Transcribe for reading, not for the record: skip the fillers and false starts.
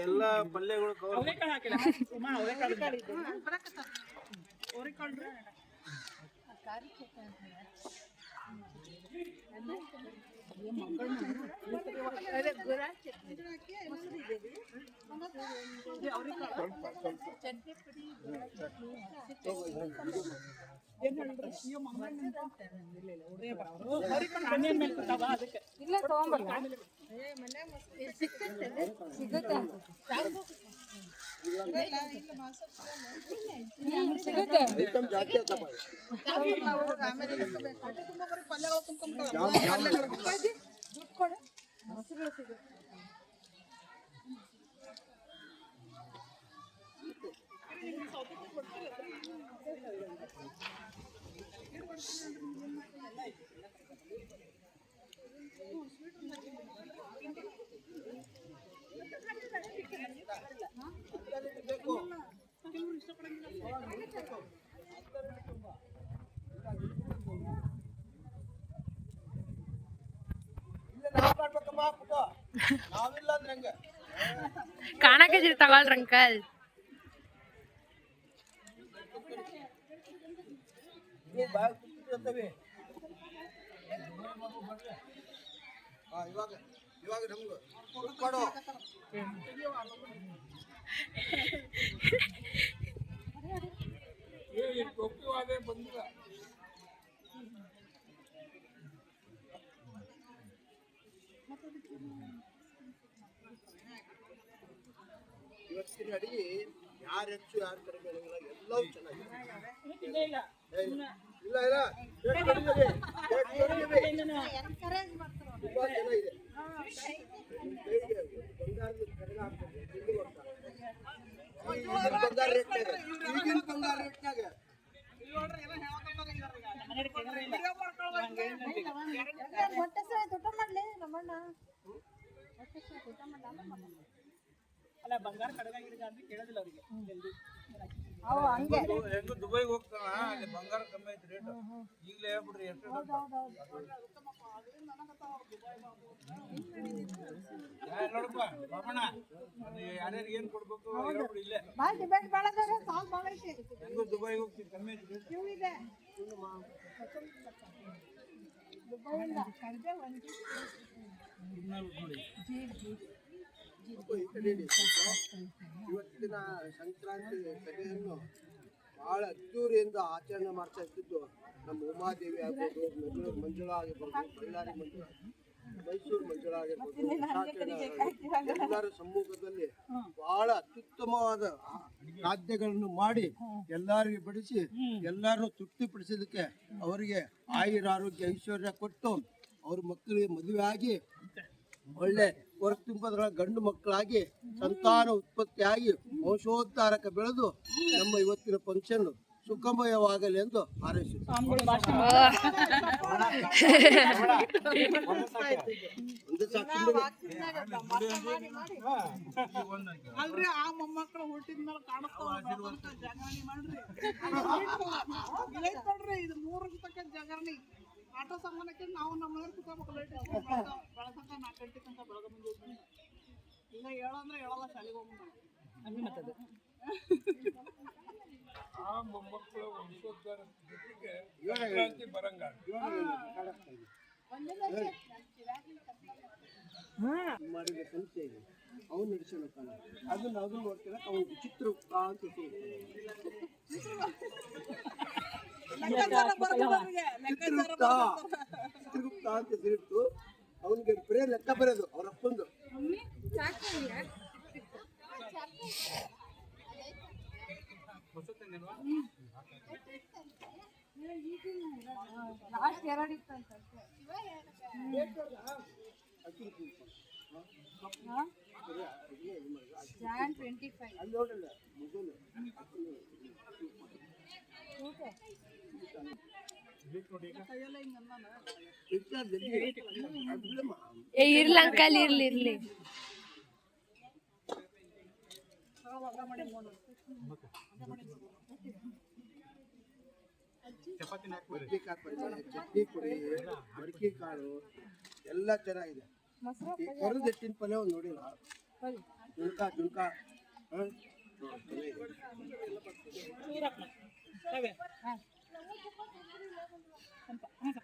ಎಲ್ಲ ಪಲ್ಯಗಳು ಕಾಣಕ್ಕೆ ತಗೊಳ್ರಿ ಅಂಕಲ್. ಇವತ್ತಿನ ಅಡಿಗೆ ಯಾರು ಹೆಚ್ಚು ಯಾರು ಕಡಿಮೆ ಎಲ್ಲವೂ ಚೆನ್ನಾಗಿದೆ. ಇಲ್ಲ ತುಂಬಾ ಚೆನ್ನಾಗಿದೆ. ಬಂಗಾರ ರೇಟ್ನಾಗ ಈಗಿನ ಬಂಗಾರ ರೇಟ್ನಾಗ ಅಲ್ಲ ಬಂಗಾರ ಕಡೆಗಾಗಿಲ್ಲ ಅಂತ ಕೇಳೋದಿಲ್ಲ ಅವರಿಗೆ. ಹೆಂಗು ದುಬೈಗೆ ಹೋಗ್ತಾನ ಅಲ್ಲಿ ಬಂಗಾರ ಕಮ್ಮಿ ಐತಿ ರೇಟ್. ಈಗಲೇ ಹೇಳ್ಬಿಡ್ರಿ ಎಷ್ಟು ನೋಡಪ್ಪ ಬಾಬಣ್ಣ ಯಾರ್ಯಾರಿಗೆ ಏನ್ ಕೊಡ್ಬೇಕು ಹೇಳ್ಬಿಡಿ. ಇಲ್ಲೇ ಹೆಂಗು ದುಬೈಗೆ ಹೋಗ್ತೀವಿ ಕಮ್ಮಿ ಐತಿ ರೇಟ್. ಇವತ್ತಿನ ಸಂಕ್ರಾಂತಿ ಸಭೆಯನ್ನು ಬಹಳ ಅದ್ದೂರಿಯಿಂದ ಆಚರಣೆ ಮಾಡ್ತಾ ಇದ್ದಿದ್ದು ನಮ್ಮ ಉಮಾದೇವಿ ಆಗ್ಬೋದು, ಮಂಜುಳಾ ಆಗಿರ್ಬೋದು, ಬಳ್ಳಾರಿ ಮಂಜುಳಾ, ಮೈಸೂರು ಮಂಜುಳಾ ಆಗಿರ್ಬೋದು, ಎಲ್ಲರ ಸಮ್ಮುಖದಲ್ಲಿ ಬಹಳ ಅತ್ಯುತ್ತಮವಾದ ಖಾದ್ಯಗಳನ್ನು ಮಾಡಿ ಎಲ್ಲರಿಗೆ ಬಡಿಸಿ ಎಲ್ಲರನ್ನು ತೃಪ್ತಿಪಡಿಸೋದಕ್ಕೆ ಅವರಿಗೆ ಆಯುರಾರೋಗ್ಯ ಐಶ್ವರ್ಯ ಕೊಟ್ಟು ಅವ್ರ ಮಕ್ಕಳಿಗೆ ಮದುವೆ ಆಗಿ ಒಳ್ಳೆ ಹೊರ ತುಂಬದ್ರ ಗಂಡು ಮಕ್ಕಳಾಗಿ ಸಂತಾನ ಉತ್ಪತ್ತಿಯಾಗಿ ವಂಶೋದ್ಧಾರಕ ಬೆಳೆದು ನಮ್ಮ ಇವತ್ತಿನ ಫಂಕ್ಷನ್ ಸುಖಮಯವಾಗಲಿ ಎಂದು ಹಾರೈಸುತ್ತೇವೆ. ಅಲ್ರಿ ಆ ಮೊಮ್ಮಕ್ಕಳು ಹುಟ್ಟಿದ್ಮೇಲೆ ಕಾಣಿಸ್ತಾವ್ರಿ ಜಾಗರಣಿ ಮಾಡ್ರಿ. ನೋಡ್ರಿ ಇದು 3 ತಕ್ಕ ಜಾಗರಣಿ ಆಟೋ ಸಾಮಾನಕ್ಕೆ ನಾವು ನಮ್ಮ ಕುತ್ಕೋಬೇಕು. ಬೆಳಸಂಕ 4 ಗಂಟೆ ತನಕ ಬೆಳಗ್ಗೆ ಮುಂದೆ ಈಗ ಹೇಳಂದ್ರೆ ಹೇಳಲ್ಲ ಶಾಲೆಗೆ ಹೋಗ್ಬೋದು. ಆ ಮೊಮ್ಮಕ್ಕಳ ವಂಶೋದ್ಧಾರ ಜೊತೆಗೆ ಸಂಕ್ರಾಂತಿ ಬರಂಗ ಮಾಡಿದ ಸಂಸ್ಥೆ ಇದೆ, ಅವನು ನಡೆಸೋಣ ಅದನ್ನ ನೋಡ್ತೀರ. ಅವನು ಚಿತ್ರಗುಪ್ತ ಅಂತ ಚಿತ್ರಗುಪ್ತ ಅಂತ ಹೆಸರಿಟ್ಟು ಅವನಿಗೆ ಬರೇ ಲೆಕ್ಕ ಬರೋದು ಅವ್ರ ಅಪ್ಪಂದು. ಅಲ್ಲಿ ನೋಡಲ್ಲ ಇರ್ಲಿ ಅಂಕಲ್, ಇರ್ಲಿ ಇರ್ಲಿ. ಮಡಿಕೆಕಾಳು ಪಲ್ಯ, ಚಟ್ನಿ ಪುಡಿ, ಮಡಿಕೆ ಕಾಳು ಎಲ್ಲ ಚೆನ್ನಾಗಿದೆ. ಈ ಕರದ ಎತ್ತಿನ ಪಲ್ಯ ಒಂದು ನೋಡಿಲ್ಲ, ಜುನ್ಕ ಹಾಂ ಚೂರಪ್ಪ. ಹಾಂ. ಸ್ವಲ್ಪ ಹಾಂ ಸ್ವಲ್ಪ